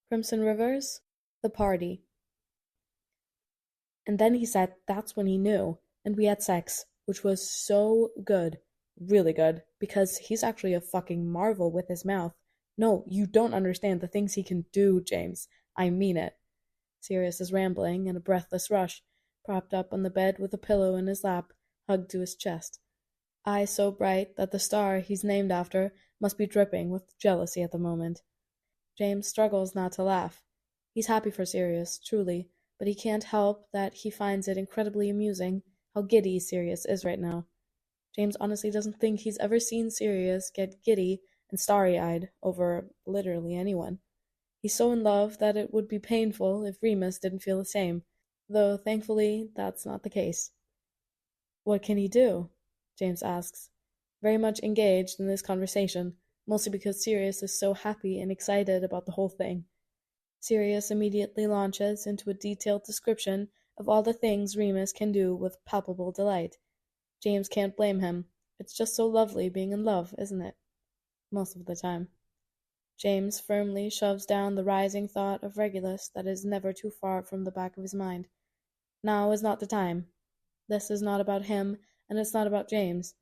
Crimson Rivers, the party. And then he said that's when he knew, and we had sex, which was so good. Really good, because he's actually a fucking marvel with his mouth. No, you don't understand the things he can do, James. I mean it. Sirius is rambling in a breathless rush, propped up on the bed with a pillow in his lap, hugged to his chest. Eyes so bright that the star he's named after must be dripping with jealousy at the moment. James struggles not to laugh. He's happy for Sirius, truly, but he can't help that he finds it incredibly amusing how giddy Sirius is right now. James honestly doesn't think he's ever seen Sirius get giddy and starry-eyed over literally anyone. He's so in love that it would be painful if Remus didn't feel the same, though thankfully that's not the case. What can he do? James asks, very much engaged in this conversation, mostly because Sirius is so happy and excited about the whole thing. Sirius immediately launches into a detailed description of all the things Remus can do with palpable delight. James can't blame him. It's just so lovely being in love, isn't it? Most of the time. James firmly shoves down the rising thought of Regulus that is never too far from the back of his mind. Now is not the time. This is not about him, and it's not about James.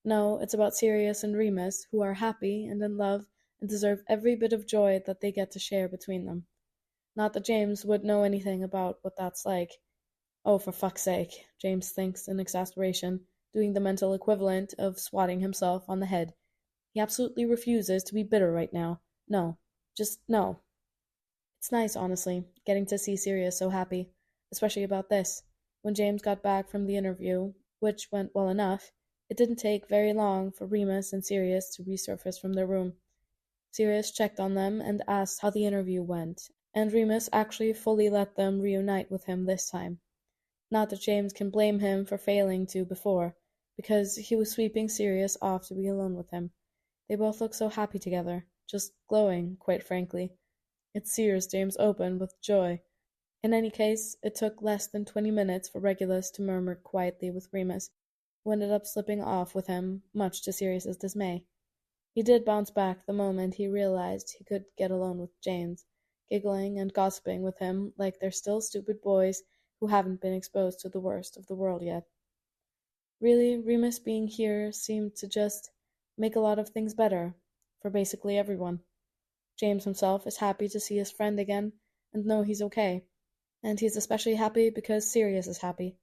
No, it's about Sirius and Remus, who are happy and in love and deserve every bit of joy that they get to share between them. Not that James would know anything about what that's like. Oh, for fuck's sake, James thinks in exasperation, doing the mental equivalent of swatting himself on the head. He absolutely refuses to be bitter right now. No. Just no. It's nice, honestly, getting to see Sirius so happy, especially about this. When James got back from the interview, which went well enough, it didn't take very long for Remus and Sirius to resurface from their room. Sirius checked on them and asked how the interview went, and Remus actually fully let them reunite with him this time. Not that James can blame him for failing to before, because he was sweeping Sirius off to be alone with him. They both look so happy together, just glowing, quite frankly. It sears James open with joy. In any case, it took less than 20 minutes for Regulus to murmur quietly with Remus, who ended up slipping off with him, much to Sirius's dismay. He did bounce back the moment he realized he could get alone with James, giggling and gossiping with him like they're still stupid boys who haven't been exposed to the worst of the world yet. Really, Remus being here seemed to just make a lot of things better, for basically everyone. James himself is happy to see his friend again and know he's okay, and he's especially happy because Sirius is happy.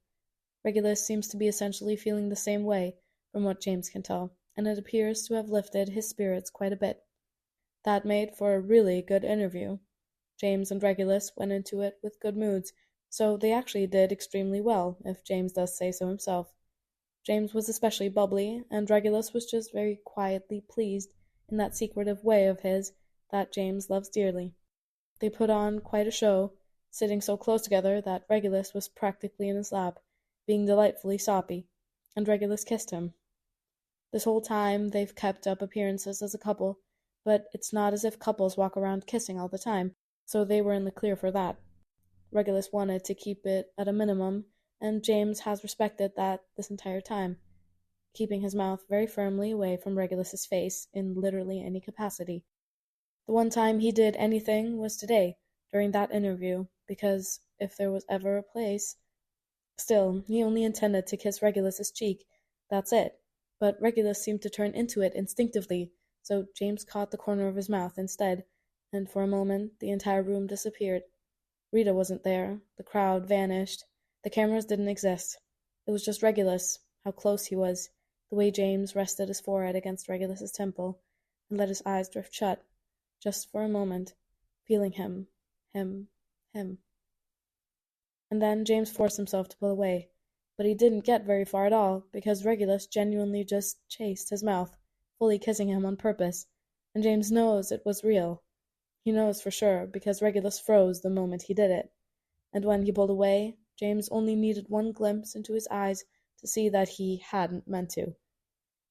Regulus seems to be essentially feeling the same way, from what James can tell, and it appears to have lifted his spirits quite a bit. That made for a really good interview. James and Regulus went into it with good moods, so they actually did extremely well, if James does say so himself. James was especially bubbly, and Regulus was just very quietly pleased in that secretive way of his that James loves dearly. They put on quite a show, sitting so close together that Regulus was practically in his lap, being delightfully soppy, and Regulus kissed him. This whole time they've kept up appearances as a couple, but it's not as if couples walk around kissing all the time, so they were in the clear for that. Regulus wanted to keep it at a minimum, and James has respected that this entire time, keeping his mouth very firmly away from Regulus's face in literally any capacity. The one time he did anything was today, during that interview, because if there was ever a place... Still, he only intended to kiss Regulus's cheek, that's it, but Regulus seemed to turn into it instinctively, so James caught the corner of his mouth instead, and for a moment the entire room disappeared. Rita wasn't there, the crowd vanished, the cameras didn't exist. It was just Regulus, how close he was, the way James rested his forehead against Regulus's temple, and let his eyes drift shut, just for a moment, feeling him. And then James forced himself to pull away, but he didn't get very far at all, because Regulus genuinely just chased his mouth, fully kissing him on purpose, and James knows it was real. He knows for sure, because Regulus froze the moment he did it, and when he pulled away, James only needed one glimpse into his eyes to see that he hadn't meant to.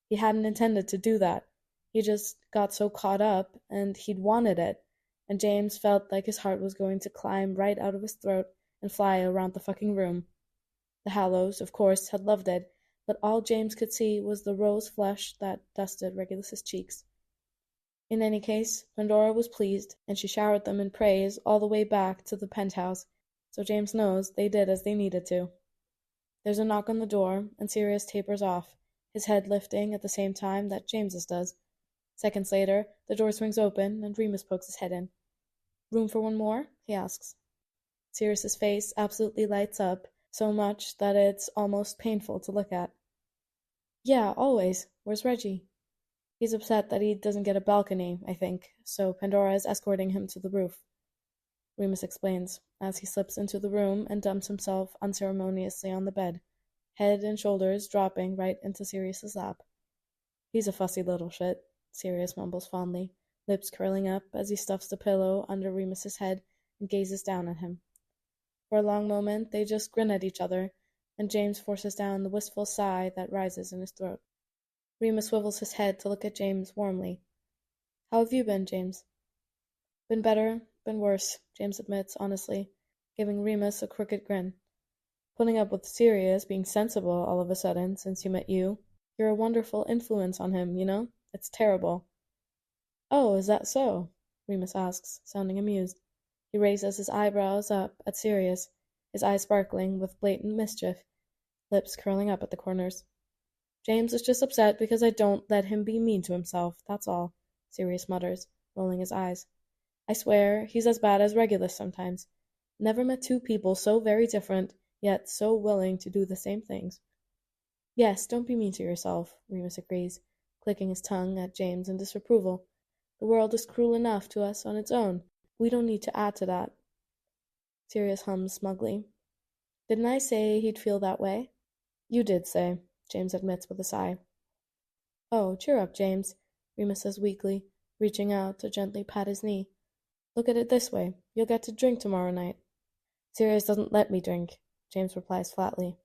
He hadn't intended to do that. He just got so caught up, and he'd wanted it, and James felt like his heart was going to climb right out of his throat and fly around the fucking room. The Hallows, of course, had loved it, but all James could see was the rose flush that dusted Regulus's cheeks. In any case, Pandora was pleased, and she showered them in praise all the way back to the penthouse, so James knows they did as they needed to. There's a knock on the door, and Sirius tapers off, his head lifting at the same time that James's does. Seconds later, the door swings open, and Remus pokes his head in. "Room for one more?" he asks. Sirius's face absolutely lights up, so much that it's almost painful to look at. "Yeah, always. Where's Reggie?" "He's upset that he doesn't get a balcony, I think, so Pandora is escorting him to the roof," Remus explains, as he slips into the room and dumps himself unceremoniously on the bed, head and shoulders dropping right into Sirius's lap. "He's a fussy little shit," Sirius mumbles fondly, lips curling up as he stuffs the pillow under Remus's head and gazes down at him. For a long moment they just grin at each other, and James forces down the wistful sigh that rises in his throat. Remus swivels his head to look at James warmly. "How have you been, James?" "Been better, been worse," James admits honestly, giving Remus a crooked grin. "Putting up with Sirius being sensible all of a sudden since he met you. You're a wonderful influence on him, you know? It's terrible." "Oh, is that so?" Remus asks, sounding amused. He raises his eyebrows up at Sirius, his eyes sparkling with blatant mischief, lips curling up at the corners. "James is just upset because I don't let him be mean to himself, that's all," Sirius mutters, rolling his eyes. "I swear, he's as bad as Regulus sometimes. Never met two people so very different, yet so willing to do the same things." "Yes, don't be mean to yourself," Remus agrees, clicking his tongue at James in disapproval. "The world is cruel enough to us on its own. We don't need to add to that." Sirius hums smugly. "Didn't I say he'd feel that way?" "You did say," James admits with a sigh. "Oh, cheer up, James," Remus says weakly, reaching out to gently pat his knee. "Look at it this way. You'll get to drink tomorrow night." "Sirius doesn't let me drink," James replies flatly.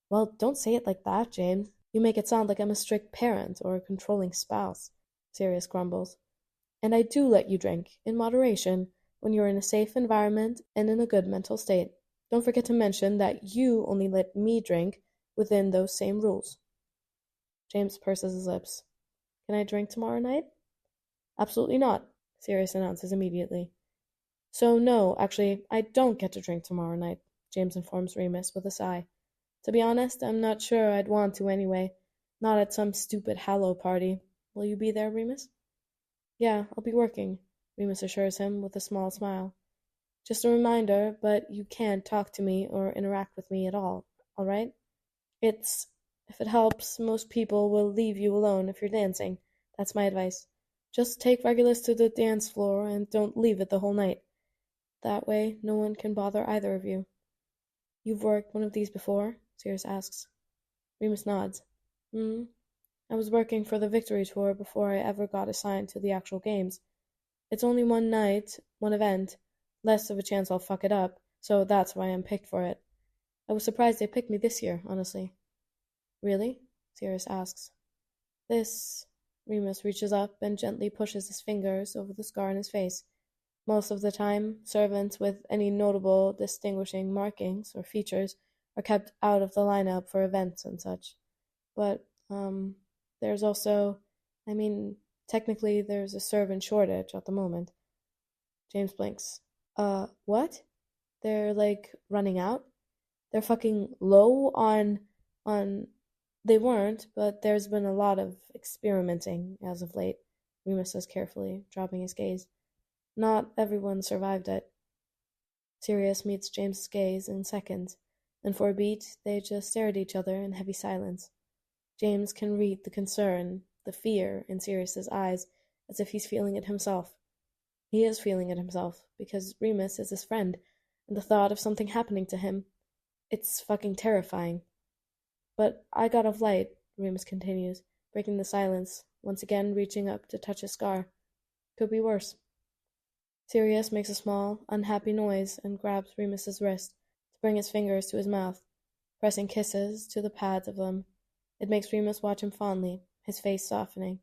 "Well, don't say it like that, James. You make it sound like I'm a strict parent or a controlling spouse," Sirius grumbles. "And I do let you drink, in moderation, when you're in a safe environment and in a good mental state. Don't forget to mention that you only let me drink within those same rules." James purses his lips. "Can I drink tomorrow night?" "Absolutely not," Sirius announces immediately. "So no, actually, I don't get to drink tomorrow night," James informs Remus with a sigh. "To be honest, I'm not sure I'd want to anyway. Not at some stupid hallow party. Will you be there, Remus?" "Yeah, I'll be working," Remus assures him with a small smile. "Just a reminder, but you can't talk to me or interact with me at all right? If it helps, most people will leave you alone if you're dancing. That's my advice. Just take Regulus to the dance floor and don't leave it the whole night. That way, no one can bother either of you." "You've worked one of these before?" Sirius asks. Remus nods. I was working for the Victory Tour before I ever got assigned to the actual games. It's only one night, one event, less of a chance I'll fuck it up, so that's why I'm picked for it. I was surprised they picked me this year, honestly." "Really?" Sirius asks. "This..." Remus reaches up and gently pushes his fingers over the scar on his face. Most of the time, servants with any notable distinguishing markings or features are kept out of the lineup for events and such. But, there's also, technically there's a servant shortage at the moment." James blinks. What? They're, like, running out? They're fucking low on... They weren't, but there's been a lot of experimenting as of late, Remus says carefully, dropping his gaze. "Not everyone survived it." Sirius meets James's gaze in seconds, and for a beat they just stare at each other in heavy silence. James can read the concern, the fear in Sirius's eyes, as if he's feeling it himself. He is feeling it himself, because Remus is his friend, and the thought of something happening to him, it's fucking terrifying. "But I got off light," Remus continues, breaking the silence, once again reaching up to touch his scar. "Could be worse." Sirius makes a small, unhappy noise and grabs Remus's wrist to bring his fingers to his mouth, pressing kisses to the pads of them. It makes Remus watch him fondly, his face softening,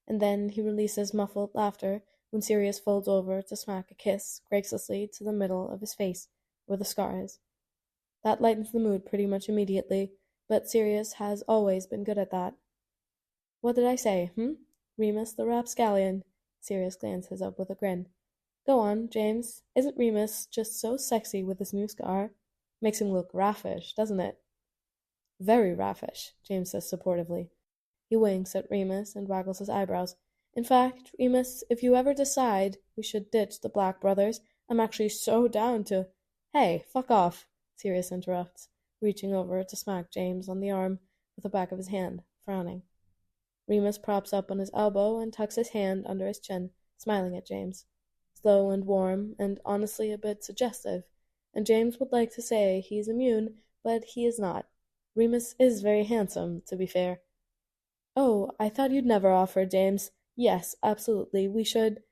and then he releases muffled laughter when Sirius folds over to smack a kiss gracelessly to the middle of his face, where the scar is. That lightens the mood pretty much immediately, but Sirius has always been good at that. "What did I say, Remus the rapscallion," Sirius glances up with a grin. Go on, James. Isn't Remus just so sexy with his new scar? Makes him look raffish, doesn't it? Very raffish, James says supportively. He winks at Remus and waggles his eyebrows. In fact, Remus, if you ever decide we should ditch the Black Brothers, I'm actually so down to— Hey, fuck off, Sirius interrupts, reaching over to smack James on the arm with the back of his hand, frowning. Remus props up on his elbow and tucks his hand under his chin, smiling at James. Slow and warm, and honestly a bit suggestive, and James would like to say he's immune, but he is not. Remus is very handsome, to be fair. Oh, I thought you'd never offer, James. Yes, absolutely, we should—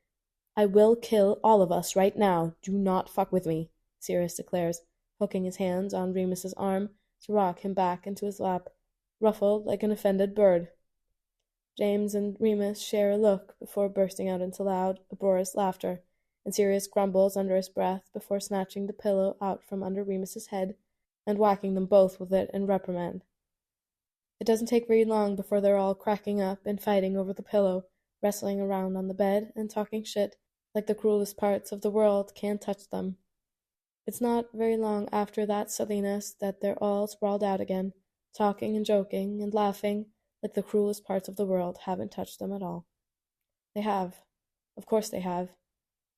I will kill all of us right now. Do not fuck with me, Sirius declares, hooking his hands on Remus's arm to rock him back into his lap, ruffled like an offended bird. James and Remus share a look before bursting out into loud, uproarious laughter, and Sirius grumbles under his breath before snatching the pillow out from under Remus's head and whacking them both with it in reprimand. It doesn't take very long before they're all cracking up and fighting over the pillow, wrestling around on the bed and talking shit like the cruelest parts of the world can't touch them. It's not very long after that silliness that they're all sprawled out again, talking and joking and laughing like the cruelest parts of the world haven't touched them at all. They have. Of course they have.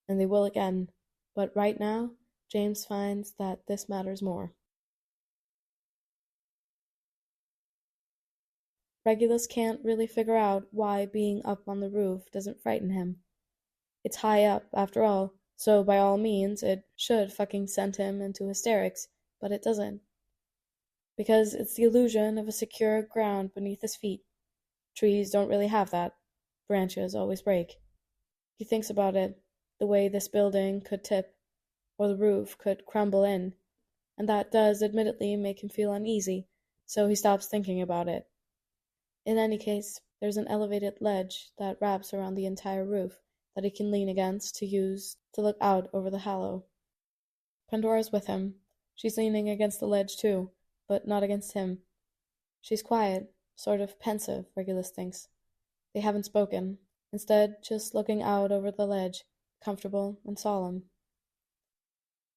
And they will again. But right now, James finds that this matters more. Regulus can't really figure out why being up on the roof doesn't frighten him. It's high up, after all, so by all means it should fucking send him into hysterics, but it doesn't. Because it's the illusion of a secure ground beneath his feet. Trees don't really have that. Branches always break. He thinks about it, the way this building could tip, or the roof could crumble in, and that does admittedly make him feel uneasy, so he stops thinking about it. In any case, there's an elevated ledge that wraps around the entire roof that he can lean against to use to look out over the hallow. Pandora's with him. She's leaning against the ledge too, but not against him. She's quiet, sort of pensive, Regulus thinks. They haven't spoken, instead just looking out over the ledge, comfortable and solemn.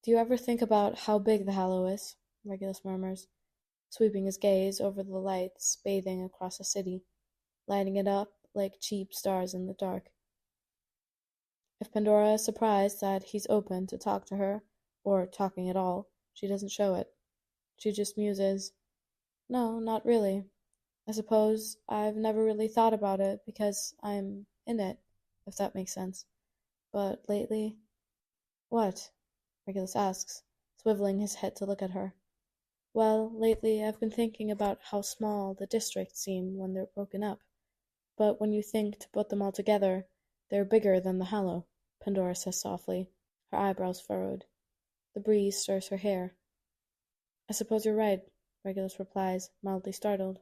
Do you ever think about how big the hallow is? Regulus murmurs, sweeping his gaze over the lights bathing across the city, lighting it up like cheap stars in the dark. If Pandora is surprised that he's open to talk to her, or talking at all, she doesn't show it. She just muses, No, not really. I suppose I've never really thought about it because I'm in it, if that makes sense. But lately— What? Regulus asks, swiveling his head to look at her. Well, lately I've been thinking about how small the districts seem when they're broken up. But when you think to put them all together, they're bigger than the hallow, Pandora says softly, her eyebrows furrowed. The breeze stirs her hair. I suppose you're right, Regulus replies, mildly startled.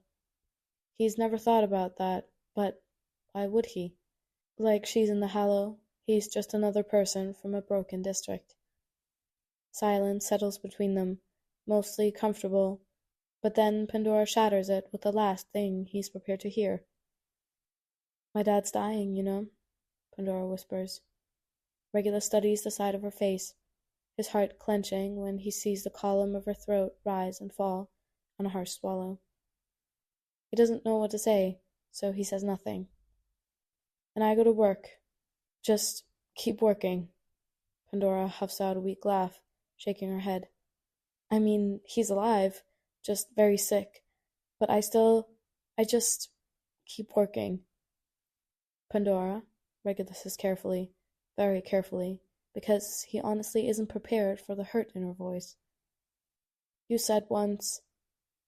He's never thought about that, but why would he? Like she's in the hallow, he's just another person from a broken district. Silence settles between them, mostly comfortable, but then Pandora shatters it with the last thing he's prepared to hear. My dad's dying, you know, Pandora whispers. Regulus studies the side of her face, his heart clenching when he sees the column of her throat rise and fall on a harsh swallow. He doesn't know what to say, so he says nothing. And I go to work. Just keep working. Pandora huffs out a weak laugh, shaking her head. I mean, he's alive, just very sick, but I just keep working. Pandora, Regulus says carefully, very carefully, because he honestly isn't prepared for the hurt in her voice. You said once—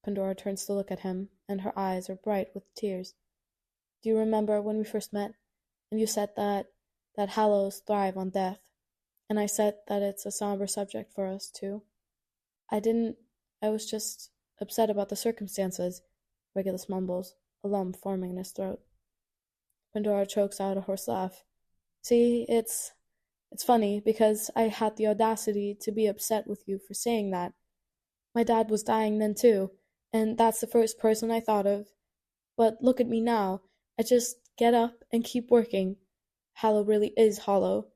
Pandora turns to look at him, and her eyes are bright with tears. Do you remember when we first met, and you said that hallows thrive on death, and I said that it's a somber subject for us, too? I was just upset about the circumstances, Regulus mumbles, a lump forming in his throat. Pandora chokes out a hoarse laugh. See, it's funny, because I had the audacity to be upset with you for saying that. My dad was dying then too, and that's the first person I thought of. But look at me now. I just get up and keep working. Hallow really is hollow.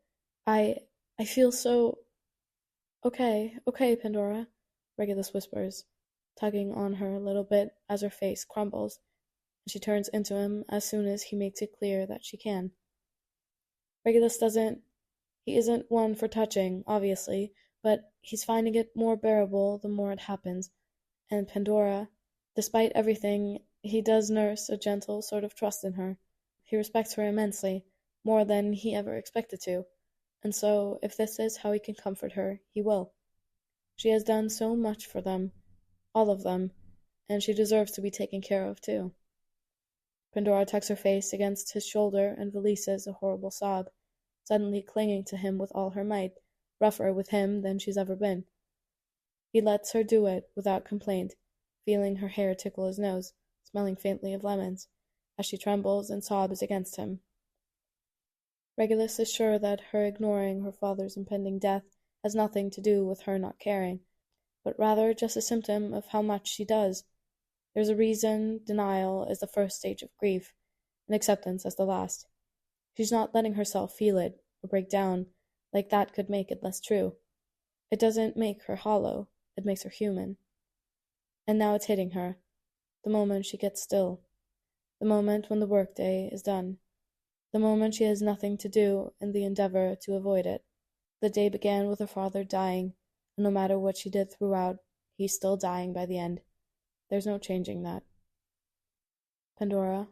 I I feel so okay, okay, Pandora, Regulus whispers, tugging on her a little bit as her face crumbles, and she turns into him as soon as he makes it clear that she can. Regulus he isn't one for touching, obviously, but he's finding it more bearable the more it happens, and Pandora, despite everything, he does nurse a gentle sort of trust in her. He respects her immensely, more than he ever expected to, and so if this is how he can comfort her, he will. She has done so much for them, all of them, and she deserves to be taken care of too. Pandora tucks her face against his shoulder and releases a horrible sob, suddenly clinging to him with all her might, rougher with him than she's ever been. He lets her do it without complaint, feeling her hair tickle his nose, smelling faintly of lemons, as she trembles and sobs against him. Regulus is sure that her ignoring her father's impending death has nothing to do with her not caring, but rather just a symptom of how much she does. There's a reason denial is the first stage of grief, and acceptance as the last. She's not letting herself feel it, or break down, like that could make it less true. It doesn't make her hollow, it makes her human. And now it's hitting her, the moment she gets still, the moment when the workday is done, the moment she has nothing to do in the endeavor to avoid it. The day began with her father dying, and no matter what she did throughout, he's still dying by the end. There's no changing that. Pandora,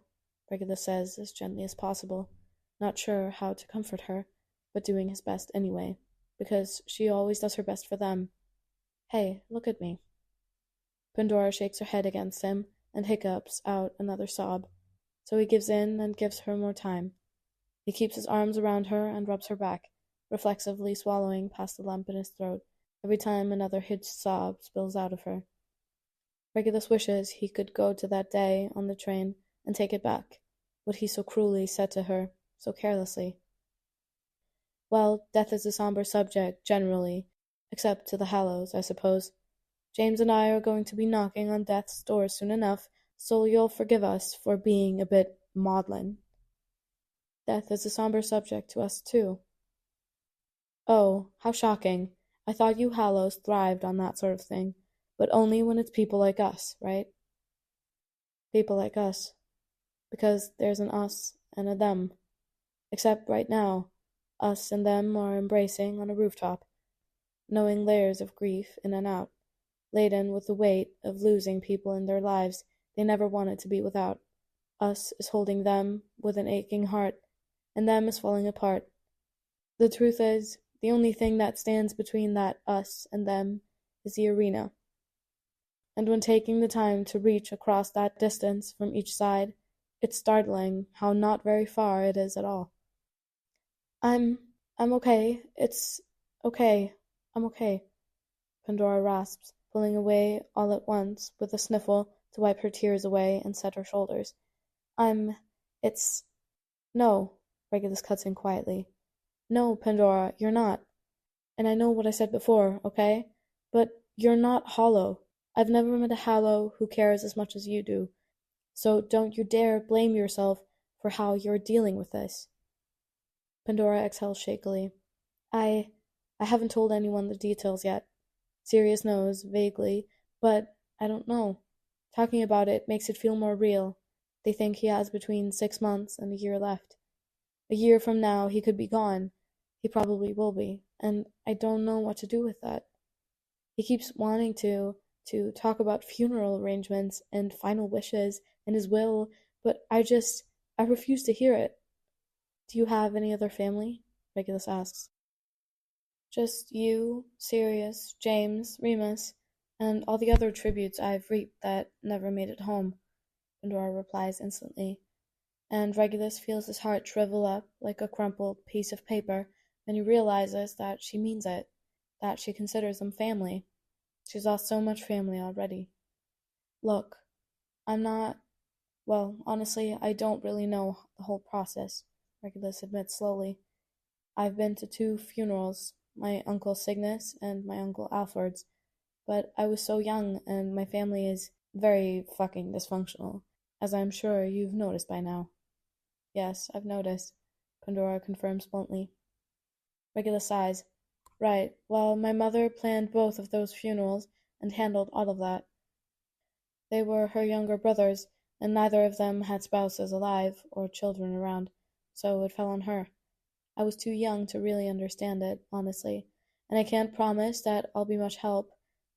Regulus says as gently as possible, not sure how to comfort her, but doing his best anyway, because she always does her best for them. Hey, look at me. Pandora shakes her head against him and hiccups out another sob, so he gives in and gives her more time. He keeps his arms around her and rubs her back, reflexively swallowing past the lump in his throat every time another hitched sob spills out of her. Regulus wishes he could go to that day on the train and take it back, what he so cruelly said to her, so carelessly. Well, death is a somber subject, generally, except to the hallows, I suppose. James and I are going to be knocking on death's door soon enough, so you'll forgive us for being a bit maudlin. Death is a somber subject to us, too. Oh, how shocking. I thought you hallows thrived on that sort of thing, but only when it's people like us, right? People like us. Because there's an us and a them. Except right now, us and them are embracing on a rooftop, knowing layers of grief in and out, laden with the weight of losing people in their lives they never wanted to be without. Us is holding them with an aching heart, and them is falling apart. The truth is, the only thing that stands between that us and them is the arena. And when taking the time to reach across that distance from each side, it's startling how not very far it is at all. I'm okay. It's okay. I'm okay, Pandora rasps, pulling away all at once with a sniffle to wipe her tears away and set her shoulders. It's... No, Regulus cuts in quietly. No, Pandora, you're not. And I know what I said before, okay? But you're not hollow. I've never met a hallow who cares as much as you do. So don't you dare blame yourself for how you're dealing with this. Pandora exhales shakily. I haven't told anyone the details yet. Sirius knows, vaguely, but I don't know. Talking about it makes it feel more real. They think he has between 6 months and a year left. A year from now he could be gone. He probably will be, and I don't know what to do with that. He keeps wanting to talk about funeral arrangements and final wishes and his will, but I refuse to hear it. Do you have any other family? Regulus asks. Just you, Sirius, James, Remus, and all the other tributes I've reaped that never made it home, Pandora replies instantly, and Regulus feels his heart shrivel up like a crumpled piece of paper when he realizes that she means it, that she considers them family. She's lost so much family already. Look, I'm not... Well, honestly, I don't really know the whole process, Regulus admits slowly. I've been to 2 funerals, my Uncle Cygnus and my Uncle Alfred's, but I was so young and my family is very fucking dysfunctional, as I'm sure you've noticed by now. Yes, I've noticed. Pandora confirms bluntly. Regulus sighs. Right, well, my mother planned both of those funerals and handled all of that. They were her younger brothers, and neither of them had spouses alive or children around, so it fell on her. I was too young to really understand it, honestly, and I can't promise that I'll be much help,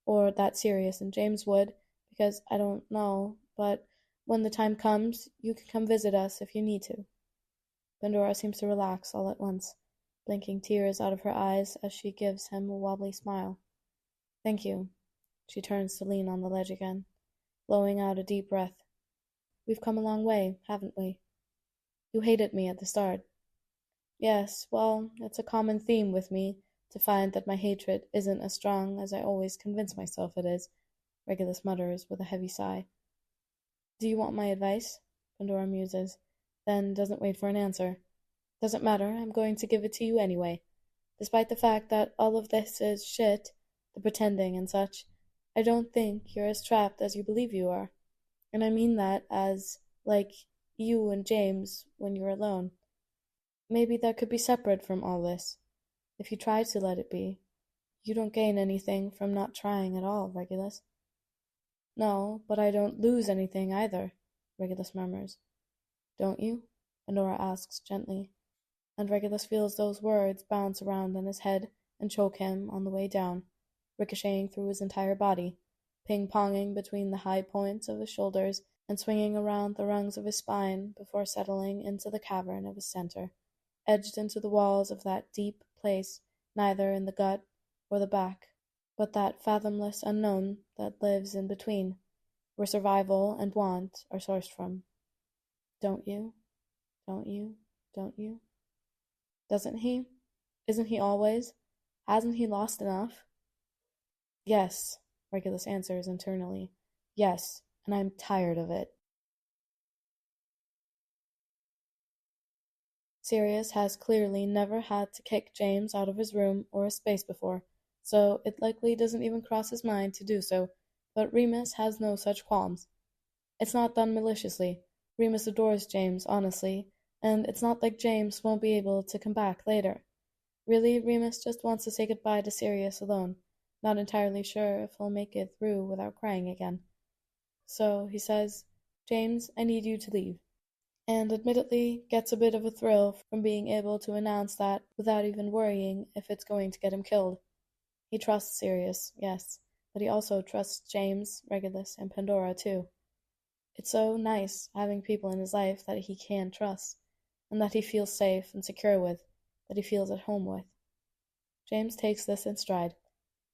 or that Sirius and James would, because I don't know, but when the time comes, you can come visit us if you need to. Pandora seems to relax all at once, blinking tears out of her eyes as she gives him a wobbly smile. Thank you. She turns to lean on the ledge again, blowing out a deep breath. We've come a long way, haven't we? You hated me at the start. Yes, well, it's a common theme with me to find that my hatred isn't as strong as I always convince myself it is, Regulus mutters with a heavy sigh. Do you want my advice? Pandora muses, then doesn't wait for an answer. Doesn't matter, I'm going to give it to you anyway. Despite the fact that all of this is shit, the pretending and such, I don't think you're as trapped as you believe you are. And I mean that as, like, you and James when you're alone. Maybe that could be separate from all this. If you try to let it be, you don't gain anything from not trying at all, Regulus. No, but I don't lose anything either, Regulus murmurs. Don't you? Pandora asks gently, and Regulus feels those words bounce around in his head and choke him on the way down, ricocheting through his entire body, ping-ponging between the high points of his shoulders and swinging around the rungs of his spine before settling into the cavern of his center, edged into the walls of that deep place, neither in the gut or the back, but that fathomless unknown that lives in between, where survival and want are sourced from. Don't you? Don't you? Don't you? Doesn't he? Isn't he always? Hasn't he lost enough? Yes, Regulus answers internally. Yes, and I'm tired of it. Sirius has clearly never had to kick James out of his room or his space before, so it likely doesn't even cross his mind to do so, but Remus has no such qualms. It's not done maliciously. Remus adores James, honestly, and it's not like James won't be able to come back later. Really, Remus just wants to say goodbye to Sirius alone, not entirely sure if he'll make it through without crying again. So he says, James, I need you to leave, and admittedly gets a bit of a thrill from being able to announce that without even worrying if it's going to get him killed. He trusts Sirius, yes, but he also trusts James, Regulus, and Pandora too. It's so nice having people in his life that he can trust, and that he feels safe and secure with, that he feels at home with. James takes this in stride.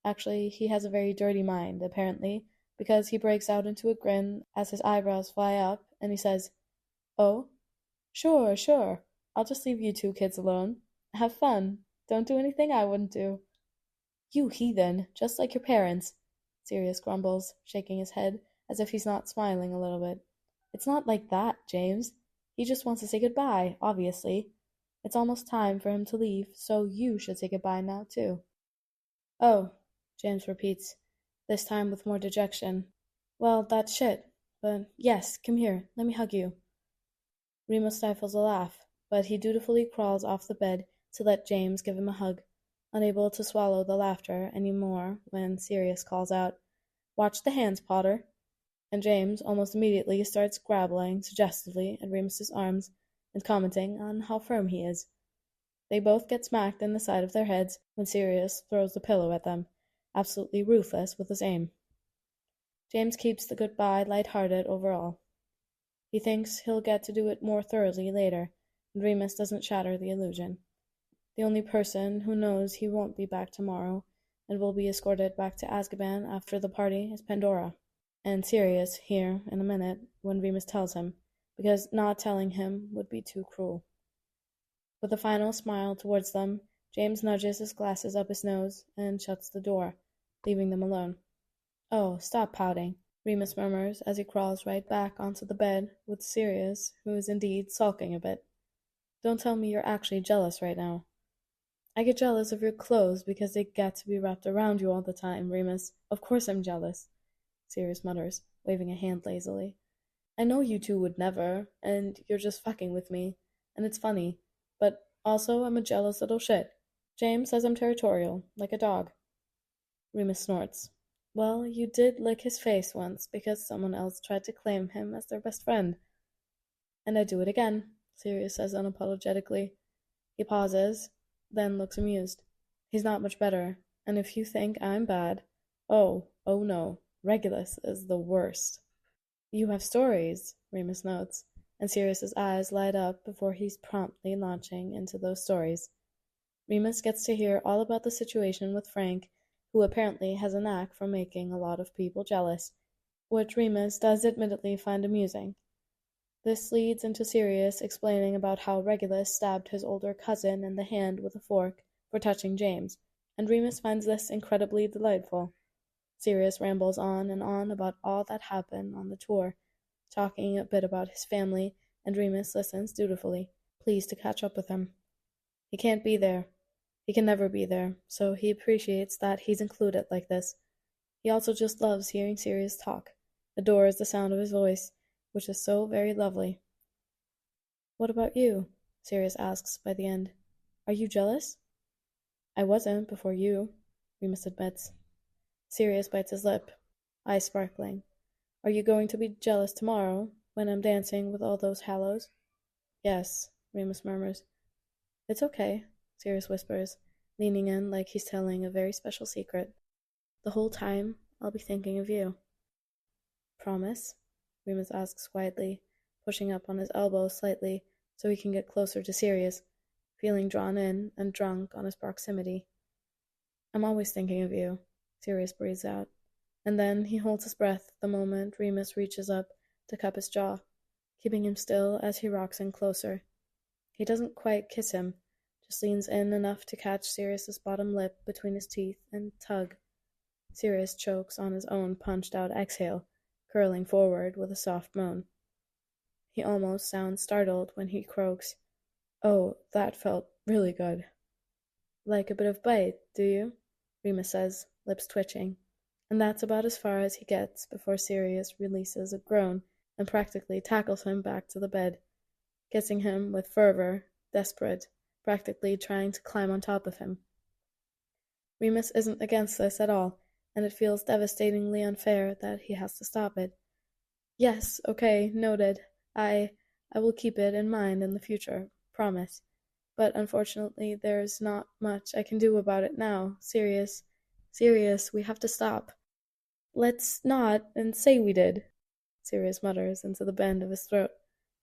Actually, he has a very dirty mind, apparently, because he breaks out into a grin as his eyebrows fly up, and he says, Oh? Sure, sure. I'll just leave you two kids alone. Have fun. Don't do anything I wouldn't do. You heathen, just like your parents, Sirius grumbles, shaking his head as if he's not smiling a little bit. It's not like that, James. He just wants to say goodbye, obviously. It's almost time for him to leave, so you should say goodbye now, too. Oh, James repeats, this time with more dejection. Well, that's shit. But yes, come here, let me hug you. Remus stifles a laugh, but he dutifully crawls off the bed to let James give him a hug, unable to swallow the laughter any more when Sirius calls out, Watch the hands, Potter. And James almost immediately starts grabbling suggestively at Remus's arms and commenting on how firm he is. They both get smacked in the side of their heads when Sirius throws the pillow at them, absolutely ruthless with his aim. James keeps the goodbye light-hearted overall. He thinks he'll get to do it more thoroughly later, and Remus doesn't shatter the illusion. The only person who knows he won't be back tomorrow and will be escorted back to Azkaban after the party is Pandora, and Sirius here in a minute when Remus tells him, because not telling him would be too cruel. With a final smile towards them, James nudges his glasses up his nose and shuts the door, leaving them alone. Oh, stop pouting, Remus murmurs as he crawls right back onto the bed with Sirius, who is indeed sulking a bit. Don't tell me you're actually jealous right now. I get jealous of your clothes because they get to be wrapped around you all the time, Remus. Of course I'm jealous, Sirius mutters, waving a hand lazily. I know you two would never, and you're just fucking with me, and it's funny. But also I'm a jealous little shit. James says I'm territorial, like a dog. Remus snorts. Well, you did lick his face once because someone else tried to claim him as their best friend. And I do it again, Sirius says unapologetically. He pauses, then looks amused. He's not much better, and if you think I'm bad, oh no, Regulus is the worst. You have stories, Remus notes, and Sirius's eyes light up before he's promptly launching into those stories. Remus gets to hear all about the situation with Frank, who apparently has a knack for making a lot of people jealous, which Remus does admittedly find amusing. This leads into Sirius explaining about how Regulus stabbed his older cousin in the hand with a fork for touching James, and Remus finds this incredibly delightful. Sirius rambles on and on about all that happened on the tour, talking a bit about his family, and Remus listens dutifully, pleased to catch up with him. He can't be there. He can never be there, so he appreciates that he's included like this. He also just loves hearing Sirius talk, adores the sound of his voice, which is so very lovely. What about you? Sirius asks by the end. Are you jealous? I wasn't before you, Remus admits. Sirius bites his lip, eyes sparkling. Are you going to be jealous tomorrow, when I'm dancing with all those hallows? Yes, Remus murmurs. It's okay, Sirius whispers, leaning in like he's telling a very special secret. The whole time, I'll be thinking of you. Promise? Remus asks quietly, pushing up on his elbow slightly so he can get closer to Sirius, feeling drawn in and drunk on his proximity. I'm always thinking of you, Sirius breathes out, and then he holds his breath the moment Remus reaches up to cup his jaw, keeping him still as he rocks in closer. He doesn't quite kiss him, just leans in enough to catch Sirius's bottom lip between his teeth and tug. Sirius chokes on his own punched-out exhale, curling forward with a soft moan. He almost sounds startled when he croaks, Oh, that felt really good. Like a bit of bite, do you? Remus says, lips twitching. And that's about as far as he gets before Sirius releases a groan and practically tackles him back to the bed, kissing him with fervor, desperate, practically trying to climb on top of him. Remus isn't against this at all, and it feels devastatingly unfair that he has to stop it. Yes, okay, noted. I will keep it in mind in the future, promise. But unfortunately, there's not much I can do about it now. Sirius, we have to stop. Let's not and say we did, Sirius mutters into the bend of his throat,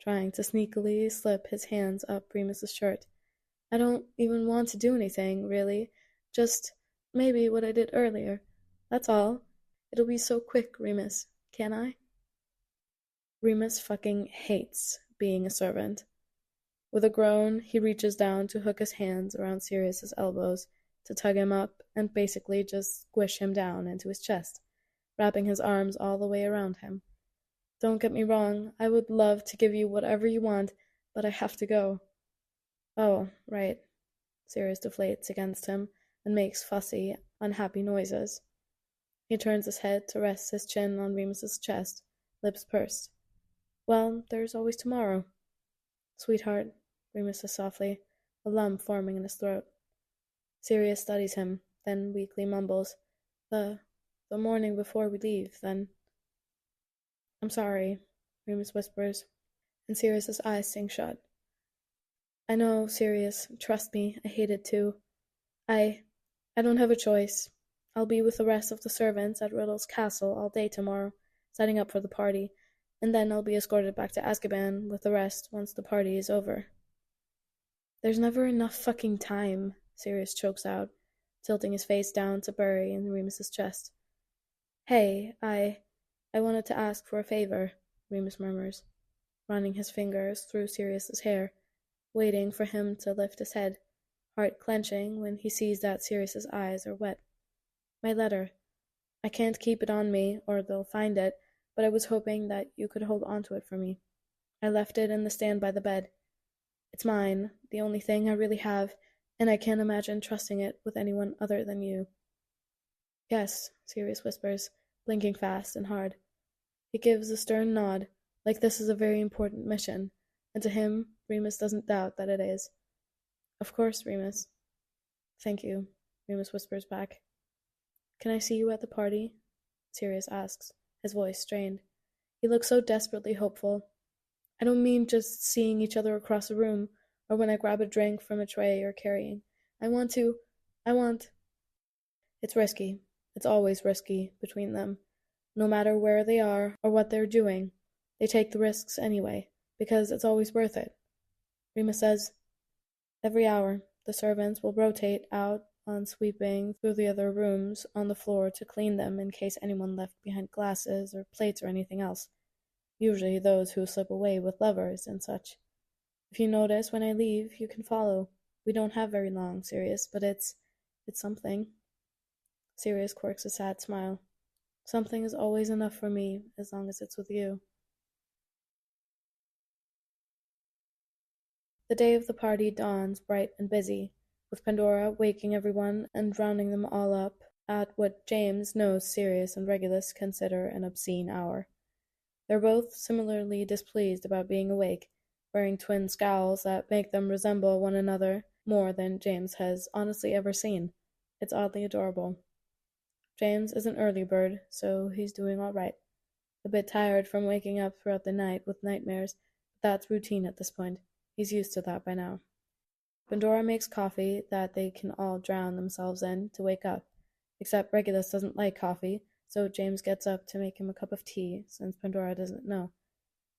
trying to sneakily slip his hands up Remus's shirt. I don't even want to do anything, really. Just maybe what I did earlier. That's all. It'll be so quick, Remus. Can I? Remus fucking hates being a servant. With a groan, he reaches down to hook his hands around Sirius's elbows, to tug him up and basically just squish him down into his chest, wrapping his arms all the way around him. Don't get me wrong, I would love to give you whatever you want, but I have to go. Oh, right. Sirius deflates against him and makes fussy, unhappy noises. He turns his head to rest his chin on Remus's chest, lips pursed. Well, there's always tomorrow. Sweetheart, Remus says softly, a lump forming in his throat. Sirius studies him, then weakly mumbles, The morning before we leave, then. I'm sorry, Remus whispers, and Sirius's eyes sink shut. I know, Sirius, trust me, I hate it too. I don't have a choice. I'll be with the rest of the servants at Riddle's castle all day tomorrow, setting up for the party, and then I'll be escorted back to Azkaban with the rest once the party is over. There's never enough fucking time, Sirius chokes out, tilting his face down to bury in Remus's chest. Hey, I wanted to ask for a favor, Remus murmurs, running his fingers through Sirius's hair, waiting for him to lift his head, heart clenching when he sees that Sirius's eyes are wet. My letter. I can't keep it on me, or they'll find it, but I was hoping that you could hold on to it for me. I left it in the stand by the bed. It's mine, the only thing I really have, and I can't imagine trusting it with anyone other than you. Yes, Sirius whispers, blinking fast and hard. He gives a stern nod, like this is a very important mission, and to him, Remus doesn't doubt that it is. Of course, Remus. Thank you, Remus whispers back. Can I see you at the party? Sirius asks, his voice strained. He looks so desperately hopeful. I don't mean just seeing each other across a room, or when I grab a drink from a tray you're carrying. I want to. I want. It's risky. It's always risky between them. No matter where they are or what they're doing, they take the risks anyway, because it's always worth it. Remus says, every hour, the servants will rotate out on sweeping through the other rooms on the floor to clean them in case anyone left behind glasses or plates or anything else. Usually those who slip away with lovers and such. If you notice when I leave, you can follow. We don't have very long, Sirius, but it's something. Sirius quirks a sad smile. Something is always enough for me, as long as it's with you. The day of the party dawns bright and busy, with Pandora waking everyone and rounding them all up at what James knows Sirius and Regulus consider an obscene hour. They're both similarly displeased about being awake, wearing twin scowls that make them resemble one another more than James has honestly ever seen. It's oddly adorable. James is an early bird, so he's doing all right. A bit tired from waking up throughout the night with nightmares, but that's routine at this point. He's used to that by now. Pandora makes coffee that they can all drown themselves in to wake up, except Regulus doesn't like coffee, so James gets up to make him a cup of tea, since Pandora doesn't know.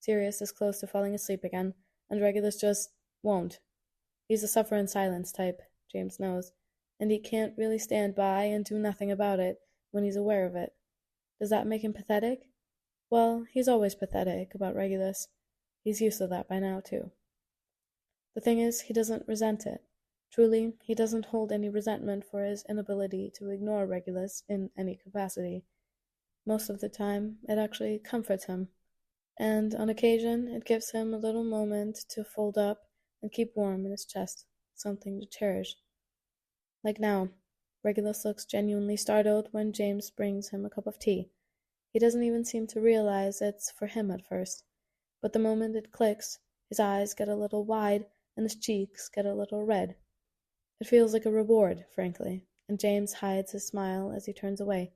Sirius is close to falling asleep again, and Regulus just won't. He's a suffer in silence type, James knows, and he can't really stand by and do nothing about it when he's aware of it. Does that make him pathetic? Well, he's always pathetic about Regulus. He's used to that by now, too. The thing is, he doesn't resent it. Truly, he doesn't hold any resentment for his inability to ignore Regulus in any capacity. Most of the time, it actually comforts him, and on occasion it gives him a little moment to fold up and keep warm in his chest, something to cherish. Like now, Regulus looks genuinely startled when James brings him a cup of tea. He doesn't even seem to realize it's for him at first, but the moment it clicks, his eyes get a little wide and his cheeks get a little red. It feels like a reward, frankly, and James hides his smile as he turns away.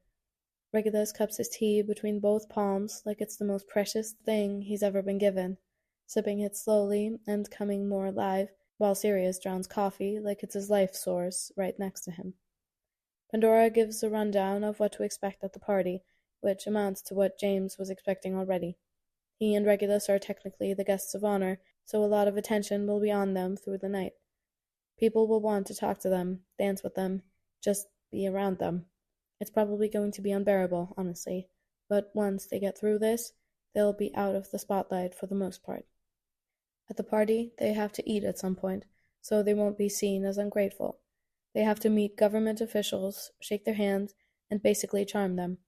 Regulus cups his tea between both palms like it's the most precious thing he's ever been given, sipping it slowly and coming more alive, while Sirius drowns coffee like it's his life source right next to him. Pandora gives a rundown of what to expect at the party, which amounts to what James was expecting already. He and Regulus are technically the guests of honor, so a lot of attention will be on them through the night. People will want to talk to them, dance with them, just be around them. It's probably going to be unbearable, honestly, but once they get through this, they'll be out of the spotlight for the most part. At the party, they have to eat at some point, so they won't be seen as ungrateful. They have to meet government officials, shake their hands, and basically charm them.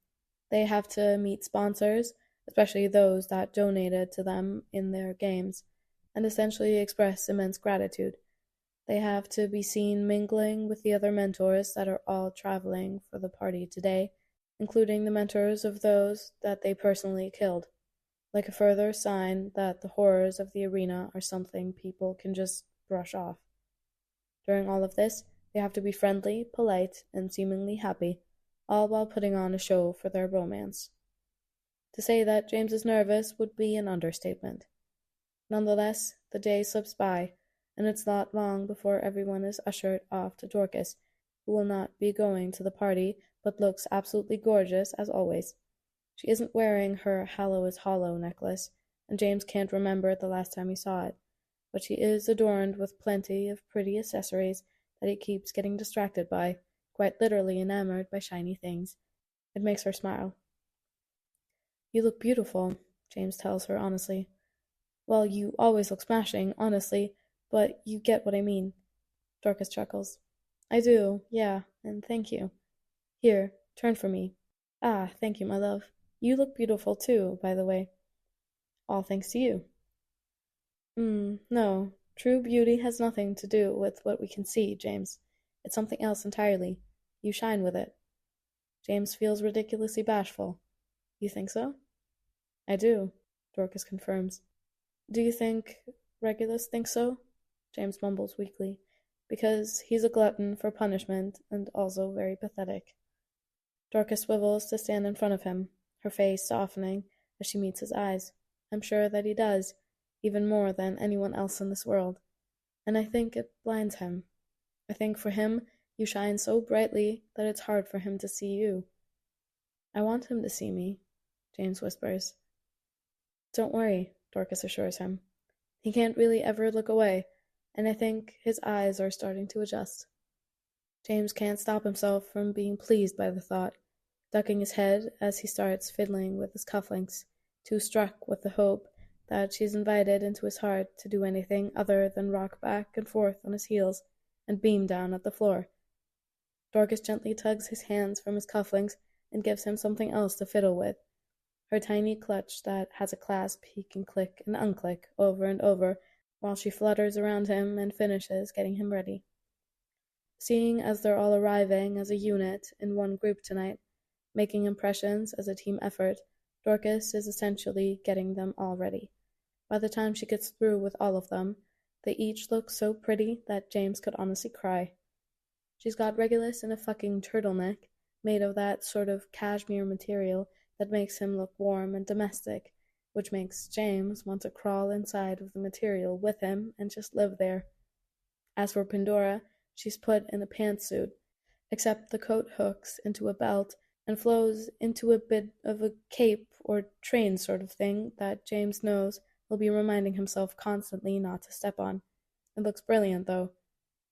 They have to meet sponsors, especially those that donated to them in their games, and essentially express immense gratitude. They have to be seen mingling with the other mentors that are all traveling for the party today, including the mentors of those that they personally killed, like a further sign that the horrors of the arena are something people can just brush off. During all of this, they have to be friendly, polite, and seemingly happy, all while putting on a show for their romance. To say that James is nervous would be an understatement. Nonetheless, the day slips by, and it's not long before everyone is ushered off to Dorcas, who will not be going to the party, but looks absolutely gorgeous as always. She isn't wearing her hallow is hollow necklace, and James can't remember the last time he saw it, but she is adorned with plenty of pretty accessories that he keeps getting distracted by, quite literally enamored by shiny things. It makes her smile. You look beautiful, James tells her honestly. Well, you always look smashing, honestly, but you get what I mean. Dorcas chuckles. I do, yeah, and thank you. Here, turn for me. Ah, thank you, my love. You look beautiful too, by the way. All thanks to you. No. True beauty has nothing to do with what we can see, James. It's something else entirely. You shine with it. James feels ridiculously bashful. You think so? I do, Dorcas confirms. Do you think Regulus thinks so? James mumbles weakly. because he's a glutton for punishment and also very pathetic. Dorcas swivels to stand in front of him, her face softening as she meets his eyes. I'm sure that he does, even more than anyone else in this world. And I think it blinds him. I think for him you shine so brightly that it's hard for him to see you. I want him to see me, James whispers. Don't worry, Dorcas assures him. He can't really ever look away, and I think his eyes are starting to adjust. James can't stop himself from being pleased by the thought, ducking his head as he starts fiddling with his cufflinks, too struck with the hope that she's invited into his heart to do anything other than rock back and forth on his heels and beam down at the floor. Dorcas gently tugs his hands from his cufflinks and gives him something else to fiddle with, her tiny clutch that has a clasp he can click and unclick over and over while she flutters around him and finishes getting him ready. Seeing as they're all arriving as a unit in one group tonight, making impressions as a team effort, Dorcas is essentially getting them all ready. By the time she gets through with all of them, they each look so pretty that James could honestly cry. She's got Regulus in a fucking turtleneck, made of that sort of cashmere material that makes him look warm and domestic, which makes James want to crawl inside of the material with him and just live there. As for Pandora, she's put in a pantsuit, except the coat hooks into a belt and flows into a bit of a cape or train sort of thing that James knows he'll be reminding himself constantly not to step on. It looks brilliant, though.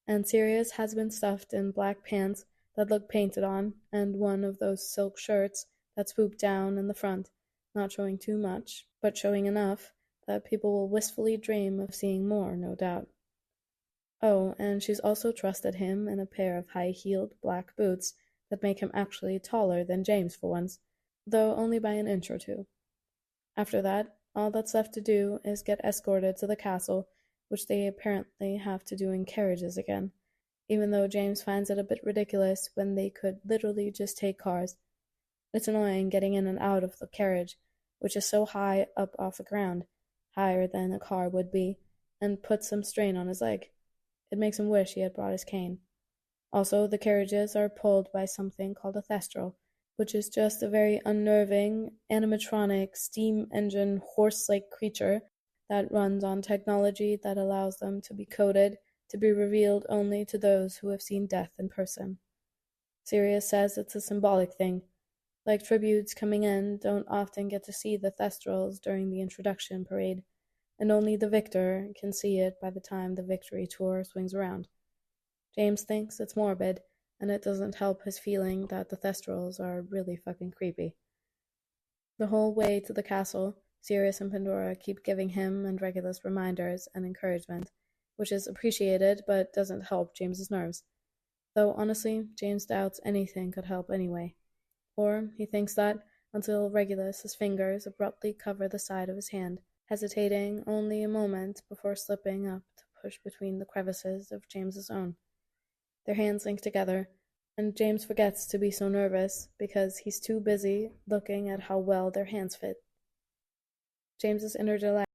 And Sirius has been stuffed in black pants that look painted on, and one of those silk shirts that swoop down in the front, not showing too much, but showing enough that people will wistfully dream of seeing more, no doubt. Oh, and she's also trusted him in a pair of high-heeled black boots that make him actually taller than James for once, though only by an inch or two. After that, all that's left to do is get escorted to the castle, which they apparently have to do in carriages again, even though James finds it a bit ridiculous when they could literally just take cars. It's annoying getting in and out of the carriage, which is so high up off the ground, higher than a car would be, and puts some strain on his leg. It makes him wish he had brought his cane. Also, the carriages are pulled by something called a thestral, which is just a very unnerving, animatronic, steam engine, horse-like creature that runs on technology that allows them to be coded to be revealed only to those who have seen death in person. Sirius says it's a symbolic thing. Like tributes coming in don't often get to see the thestrals during the introduction parade, and only the victor can see it by the time the victory tour swings around. James thinks it's morbid, and it doesn't help his feeling that the thestrals are really fucking creepy. The whole way to the castle, Sirius and Pandora keep giving him and Regulus reminders and encouragement, which is appreciated but doesn't help James's nerves. Though honestly, James doubts anything could help anyway. Or he thinks that until Regulus's fingers abruptly cover the side of his hand, hesitating only a moment before slipping up to push between the crevices of James's own. Their hands link together, and James forgets to be so nervous because he's too busy looking at how well their hands fit. James's inner delight